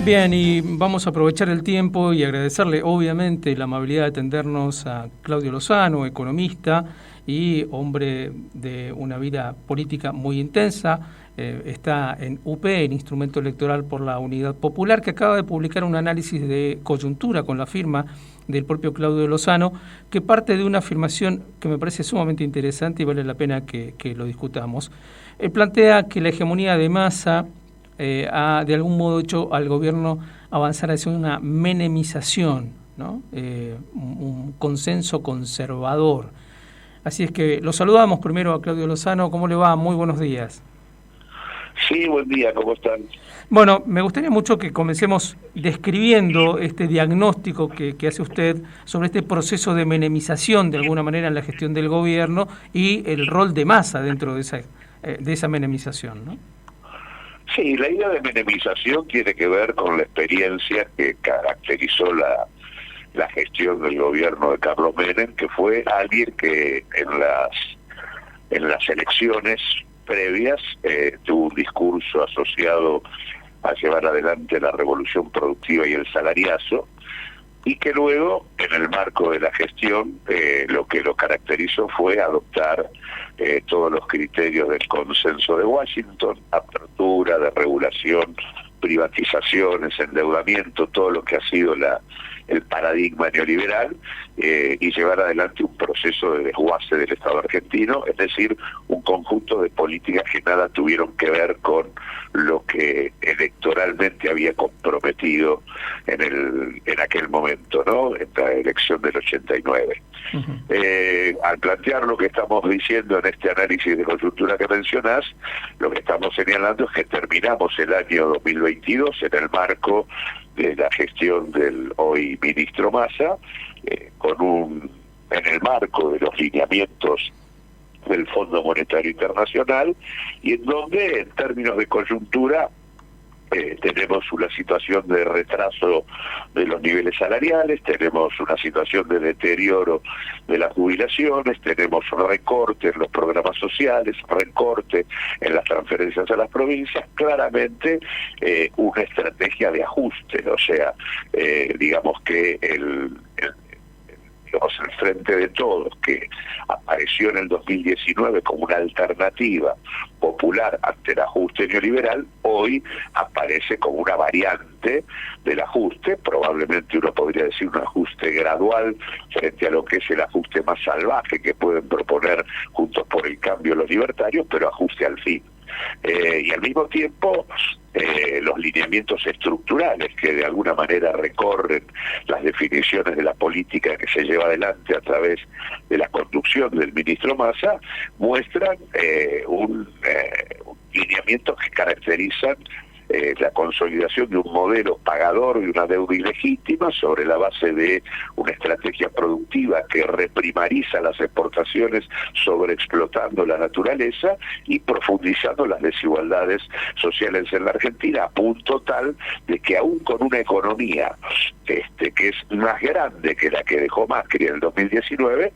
Bien, y vamos a aprovechar el tiempo y agradecerle obviamente la amabilidad de atendernos a Claudio Lozano, economista y hombre de una vida política muy intensa. Está en UP, en Instrumento Electoral por la Unidad Popular, que acaba de publicar un análisis de coyuntura con la firma del propio Claudio Lozano, que parte de una afirmación que me parece sumamente interesante y vale la pena que lo discutamos. Él plantea que la hegemonía de Massa ha de algún modo hecho al gobierno avanzar hacia una menemización, ¿no? Un consenso conservador. Así es que lo saludamos primero a Claudio Lozano. ¿Cómo le va? Muy buenos días. Sí, buen día, ¿cómo están? Bueno, me gustaría mucho que comencemos describiendo este diagnóstico que hace usted sobre este proceso de menemización de alguna manera en la gestión del gobierno y el rol de Massa dentro de esa menemización, ¿no? Sí, la idea de menemización tiene que ver con la experiencia que caracterizó la gestión del gobierno de Carlos Menem, que fue alguien que en las elecciones previas tuvo un discurso asociado a llevar adelante la revolución productiva y el salariazo, y que luego, en el marco de la gestión, lo que lo caracterizó fue adoptar todos los criterios del consenso de Washington, apertura, de regulación, privatizaciones, endeudamiento, todo lo que ha sido el paradigma neoliberal, y llevar adelante un proceso de desguace del Estado argentino, es decir, un conjunto de políticas que nada tuvieron que ver con lo que electoralmente había comprometido en aquel momento, ¿no? En la elección del 89. Al plantear lo que estamos diciendo en este análisis de coyuntura que mencionás, lo que estamos señalando es que terminamos el año 2022 en el marco de la gestión del hoy ministro Massa, en el marco de los lineamientos del Fondo Monetario Internacional, y en donde, en términos de coyuntura, tenemos una situación de retraso de los niveles salariales, tenemos una situación de deterioro de las jubilaciones, tenemos recorte en los programas sociales, recorte en las transferencias a las provincias, claramente una estrategia de ajuste, o sea, digamos que el Frente de Todos, que apareció en el 2019 como una alternativa popular ante el ajuste neoliberal, hoy aparece como una variante del ajuste, probablemente uno podría decir un ajuste gradual frente a lo que es el ajuste más salvaje que pueden proponer Juntos por el Cambio los libertarios, pero ajuste al fin. Y al mismo tiempo los lineamientos estructurales que de alguna manera recorren las definiciones de la política que se lleva adelante a través de la conducción del ministro Massa muestran un lineamientos que caracterizan la consolidación de un modelo pagador de una deuda ilegítima sobre la base de una estrategia productiva que reprimariza las exportaciones sobreexplotando la naturaleza y profundizando las desigualdades sociales en la Argentina, a punto tal de que aún con una economía que es más grande que la que dejó Macri en el 2019,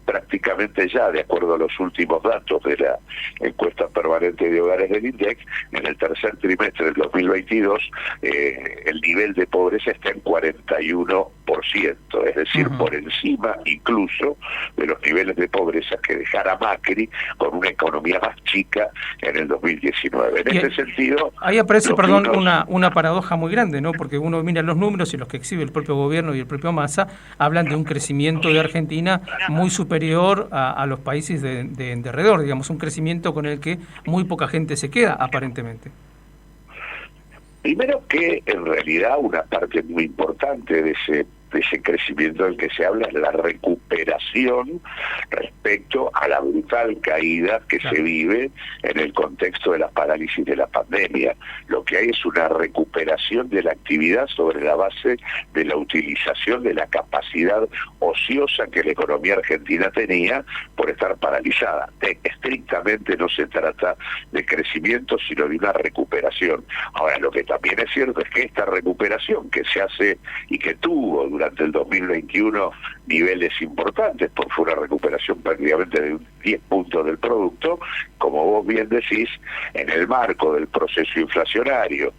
prácticamente ya, de acuerdo a los últimos datos de la encuesta permanente de hogares del INDEC, en el tercer trimestre del 2022, el nivel de pobreza está en 41%, es decir, por encima incluso de los niveles de pobreza que dejara Macri con una economía más chica en el 2019. En este sentido... Ahí aparece, perdón, una paradoja muy grande, ¿no? Porque uno mira los números y los que exhibe el propio gobierno y el propio Massa hablan de un crecimiento de Argentina muy superior a los países de alrededor, digamos, un crecimiento con el que muy poca gente se queda, aparentemente. Primero que en realidad una parte muy importante de ese crecimiento del que se habla es la recuperación respecto a la brutal caída que se vive en el contexto de la parálisis de la pandemia. Lo que hay es una recuperación de la actividad sobre la base de la utilización de la capacidad ociosa que la economía argentina tenía por estar paralizada. Estrictamente no se trata de crecimiento, sino de una recuperación. Ahora, lo que también es cierto es que esta recuperación que se hace y que tuvo durante el 2021 niveles importantes, porque fue una recuperación prácticamente de 10 puntos del producto, como vos bien decís, en el marco del proceso inflacionario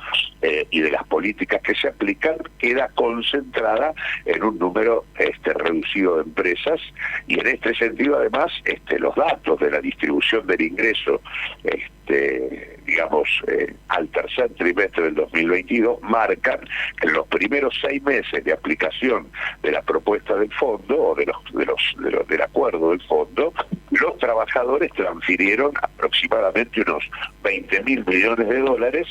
y de las políticas que se aplican queda concentrada en un número reducido de empresas, y en este sentido además los datos de la distribución del ingreso digamos al tercer trimestre del 2022 marcan que en los primeros 6 meses de aplicación de la propuesta del fondo o del acuerdo del fondo, los trabajadores transfirieron aproximadamente unos 20.000 millones de dólares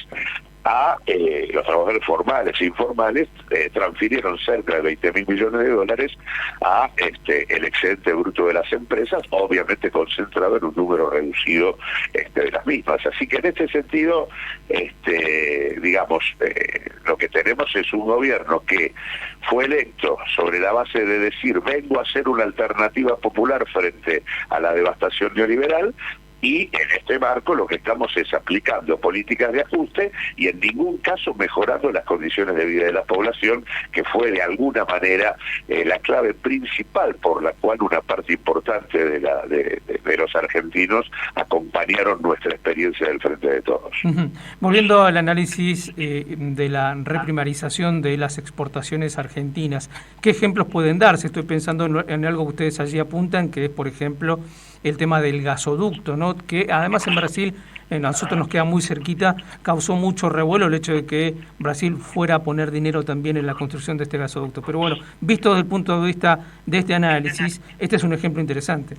a los trabajadores formales e informales, transfirieron cerca de 20.000 millones de dólares a el excedente bruto de las empresas, obviamente concentrado en un número reducido de las mismas. Así que en este sentido, digamos, lo que tenemos es un gobierno que fue electo sobre la base de decir vengo a ser una alternativa popular frente a la devastación neoliberal, y en este marco lo que estamos es aplicando políticas de ajuste y en ningún caso mejorando las condiciones de vida de la población, que fue de alguna manera la clave principal por la cual una parte importante de los argentinos acompañaron nuestra experiencia del Frente de Todos. Volviendo al análisis de la reprimarización de las exportaciones argentinas, ¿qué ejemplos pueden darse? Estoy pensando en algo que ustedes allí apuntan, que es, por ejemplo, el tema del gasoducto, ¿no? Que además en Brasil, a nosotros nos queda muy cerquita, causó mucho revuelo el hecho de que Brasil fuera a poner dinero también en la construcción de este gasoducto. Pero bueno, visto desde el punto de vista de este análisis, este es un ejemplo interesante.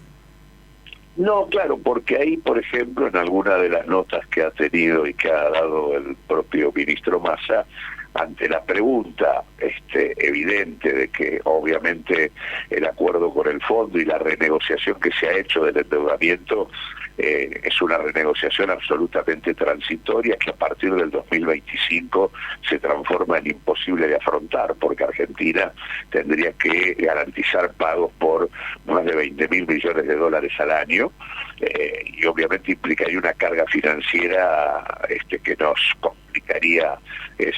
No, claro, porque ahí, por ejemplo, en alguna de las notas que ha tenido y que ha dado el propio ministro Massa, ante la pregunta evidente de que obviamente el acuerdo con el fondo y la renegociación que se ha hecho del endeudamiento es una renegociación absolutamente transitoria que a partir del 2025 se transforma en imposible de afrontar, porque Argentina tendría que garantizar pagos por más de 20.000 millones de dólares al año, y obviamente implicaría una carga financiera que nos complicaría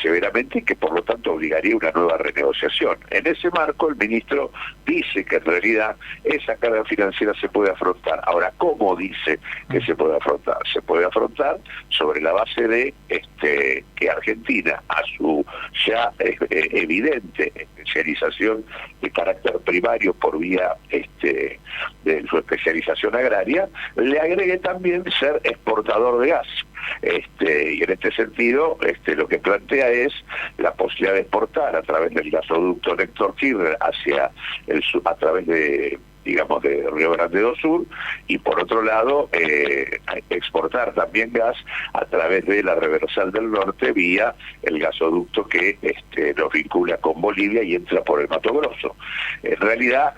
severamente y que por lo tanto obligaría a una nueva renegociación. En ese marco el ministro dice que en realidad esa carga financiera se puede afrontar. Ahora, ¿cómo dice que se puede afrontar? Se puede afrontar sobre la base de que Argentina, a su ya evidente especialización de carácter primario por vía de su especialización agraria, le agregue también ser exportador de gas. Y en este sentido lo que plantea es la posibilidad de exportar a través del gasoducto Néstor Kirchner hacia el sur, a través de Río Grande do Sur, y por otro lado exportar también gas a través de la reversal del norte vía el gasoducto que nos vincula con Bolivia y entra por el Mato Grosso. En realidad,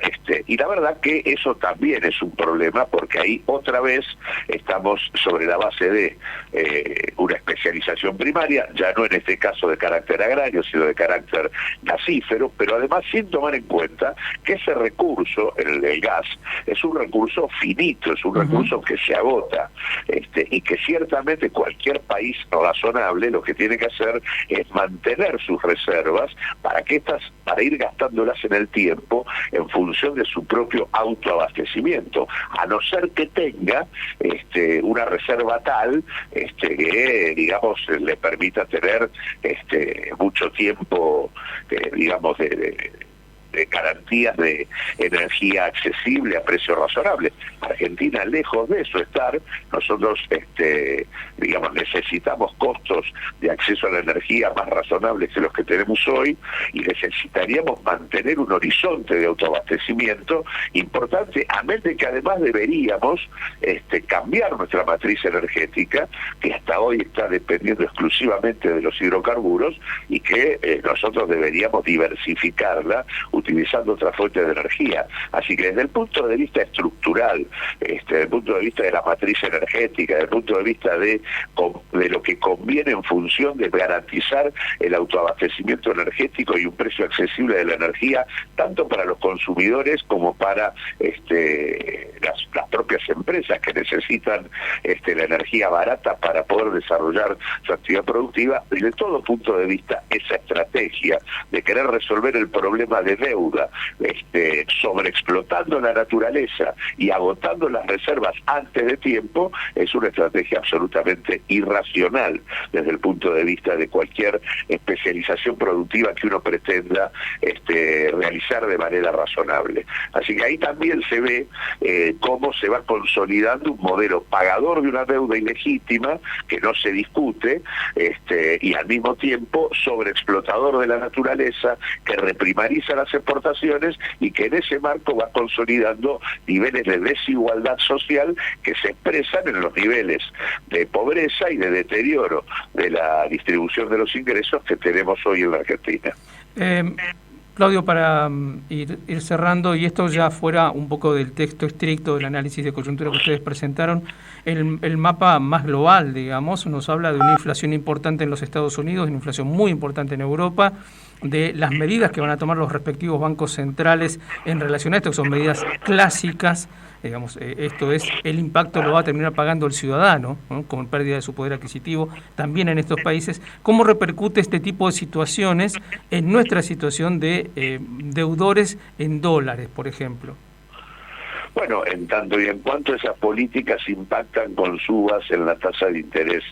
y la verdad que eso también es un problema, porque ahí otra vez estamos sobre la base de una especialización primaria, ya no en este caso de carácter agrario, sino de carácter gasífero, pero además sin tomar en cuenta que ese recurso, el gas, es un recurso finito, es un recurso que se agota, y que ciertamente cualquier país razonable lo que tiene que hacer es mantener sus reservas para ir gastándolas en el tiempo en función de su propio autoabastecimiento, a no ser que tenga una reserva tal que digamos le permita tener mucho tiempo de garantías de energía accesible a precio razonable. Argentina, lejos de eso estar, nosotros necesitamos costos de acceso a la energía más razonables que los que tenemos hoy, y necesitaríamos mantener un horizonte de autoabastecimiento importante, a menos de que además deberíamos cambiar nuestra matriz energética, que hasta hoy está dependiendo exclusivamente de los hidrocarburos, y que nosotros deberíamos diversificarla utilizando otras fuentes de energía. Así que desde el punto de vista estructural, desde el punto de vista de la matriz energética, desde el punto de vista de lo que conviene en función de garantizar el autoabastecimiento energético y un precio accesible de la energía, tanto para los consumidores como para las propias empresas que necesitan la energía barata para poder desarrollar su actividad productiva, desde todo punto de vista esa estrategia de querer resolver el problema de deuda deuda, sobreexplotando la naturaleza y agotando las reservas antes de tiempo, es una estrategia absolutamente irracional desde el punto de vista de cualquier especialización productiva que uno pretenda realizar de manera razonable. Así que ahí también se ve cómo se va consolidando un modelo pagador de una deuda ilegítima que no se discute, y al mismo tiempo sobreexplotador de la naturaleza, que reprimariza las exportaciones y que en ese marco va consolidando niveles de desigualdad social que se expresan en los niveles de pobreza y de deterioro de la distribución de los ingresos que tenemos hoy en la Argentina. Claudio, para ir cerrando, y esto ya fuera un poco del texto estricto del análisis de coyuntura que ustedes presentaron, el mapa más global, digamos, nos habla de una inflación importante en los Estados Unidos, de una inflación muy importante en Europa, de las medidas que van a tomar los respectivos bancos centrales en relación a esto, que son medidas clásicas, digamos, esto es, el impacto lo va a terminar pagando el ciudadano, ¿no?, con pérdida de su poder adquisitivo, también en estos países. ¿Cómo repercute este tipo de situaciones en nuestra situación de deudores en dólares, por ejemplo? Bueno, en tanto y en cuanto esas políticas impactan con subas en la tasa de interés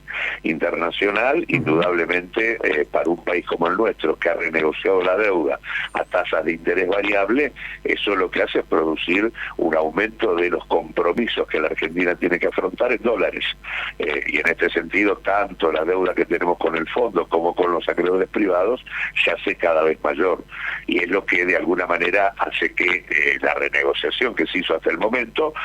internacional, indudablemente para un país como el nuestro, que ha renegociado la deuda a tasas de interés variable, eso lo que hace es producir un aumento de los compromisos que la Argentina tiene que afrontar en dólares. Y en este sentido, tanto la deuda que tenemos con el fondo como con los acreedores privados se hace cada vez mayor. Y es lo que de alguna manera hace que la renegociación que se hizo hasta el momento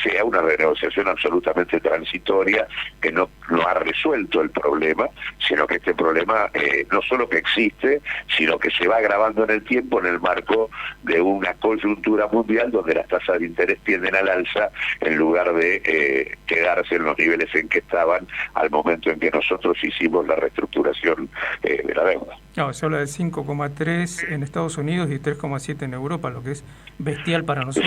sea una renegociación absolutamente transitoria, que no ha resuelto el problema, sino que este problema no solo que existe, sino que se va agravando en el tiempo en el marco de una coyuntura mundial donde las tasas de interés tienden al alza en lugar de quedarse en los niveles en que estaban al momento en que nosotros hicimos la reestructuración de la deuda. No, se habla de 5,3 en Estados Unidos y 3,7 en Europa, lo que es bestial para nosotros.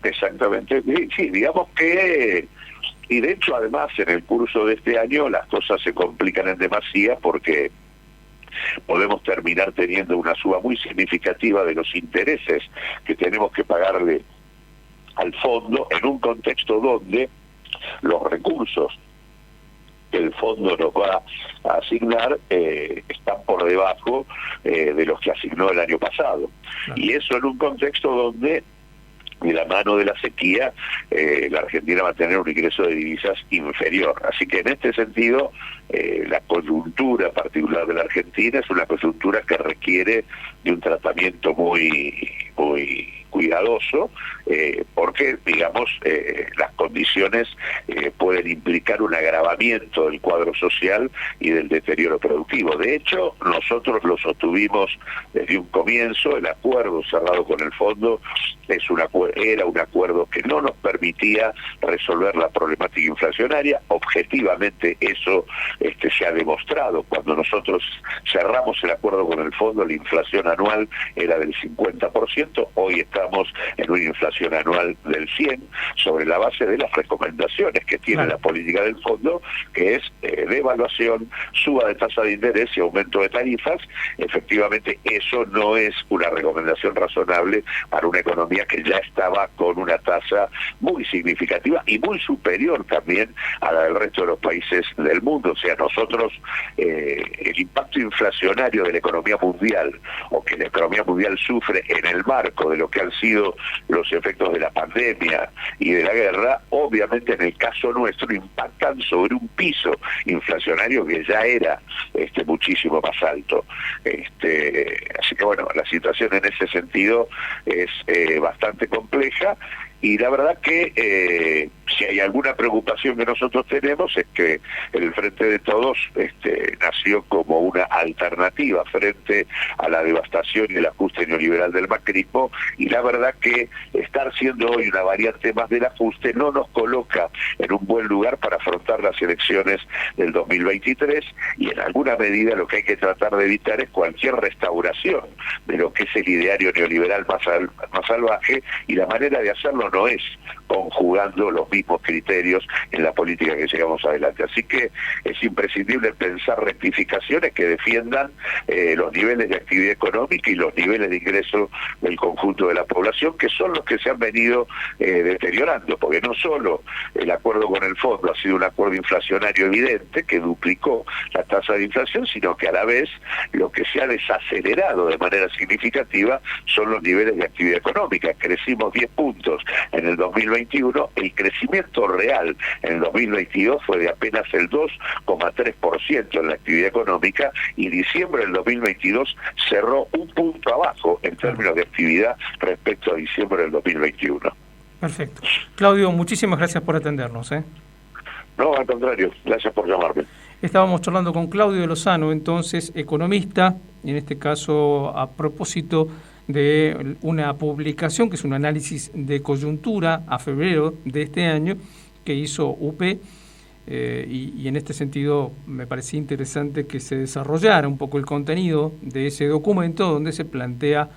Exactamente. Sí, digamos que, y de hecho además en el curso de este año las cosas se complican en demasía porque podemos terminar teniendo una suba muy significativa de los intereses que tenemos que pagarle al fondo en un contexto donde los recursos que el fondo nos va a asignar están por debajo de los que asignó el año pasado. Claro. Y eso en un contexto donde, de la mano de la sequía, la Argentina va a tener un ingreso de divisas inferior. Así que en este sentido, la coyuntura particular de la Argentina es una coyuntura que requiere de un tratamiento muy cuidadoso, porque, digamos, las condiciones pueden implicar un agravamiento del cuadro social y del deterioro productivo. De hecho, nosotros lo sostuvimos desde un comienzo. El acuerdo cerrado con el fondo era un acuerdo que no nos permitía resolver la problemática inflacionaria. Objetivamente eso se ha demostrado. Cuando nosotros cerramos el acuerdo con el fondo, la inflación anual era del 50%, hoy estamos en una inflación anual del 100%, sobre la base de las recomendaciones que tiene la política del fondo, que es devaluación, suba de tasa de interés y aumento de tarifas. Efectivamente, eso no es una recomendación razonable para una economía que ya estaba con una tasa muy significativa y muy superior también a la del resto de los países del mundo. O sea, nosotros, el impacto inflacionario de la economía mundial, o que la economía mundial sufre en el marco de lo que han sido los efectos de la pandemia y de la guerra, obviamente en el caso nuestro impactan sobre un piso inflacionario que ya era muchísimo más alto. Así que bueno, la situación en ese sentido es bastante compleja. Y la verdad que si hay alguna preocupación que nosotros tenemos es que el Frente de Todos nació como una alternativa frente a la devastación y el ajuste neoliberal del macrismo, y la verdad que estar siendo hoy una variante más del ajuste no nos coloca en un buen lugar para afrontar las elecciones del 2023, y en alguna medida lo que hay que tratar de evitar es cualquier restauración de lo que es el ideario neoliberal más salvaje, y la manera de hacerlo no es conjugando los mismos criterios en la política que llevamos adelante. Así que es imprescindible pensar rectificaciones que defiendan los niveles de actividad económica y los niveles de ingreso del conjunto de la población, que son los que se han venido deteriorando, porque no solo el acuerdo con el fondo ha sido un acuerdo inflacionario evidente que duplicó la tasa de inflación, sino que a la vez lo que se ha desacelerado de manera significativa son los niveles de actividad económica. Crecimos 10 puntos en el 2021, el crecimiento real en el 2022 fue de apenas el 2,3% en la actividad económica, y diciembre del 2022 cerró un punto abajo en términos de actividad respecto a diciembre del 2021. Perfecto. Claudio, muchísimas gracias por atendernos. No, al contrario, gracias por llamarme. Estábamos charlando con Claudio Lozano, entonces economista, y en este caso a propósito de una publicación que es un análisis de coyuntura a febrero de este año que hizo UP, y en este sentido me parecía interesante que se desarrollara un poco el contenido de ese documento donde se plantea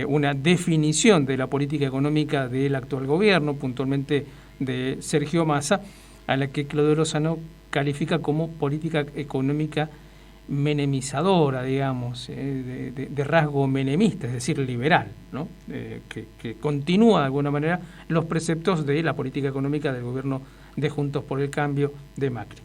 una definición de la política económica del actual gobierno, puntualmente de Sergio Massa, a la que Claudio Lozano califica como política económica menemizadora, digamos, de rasgo menemista, es decir, liberal, ¿no? Que continúa de alguna manera los preceptos de la política económica del gobierno de Juntos por el Cambio de Macri.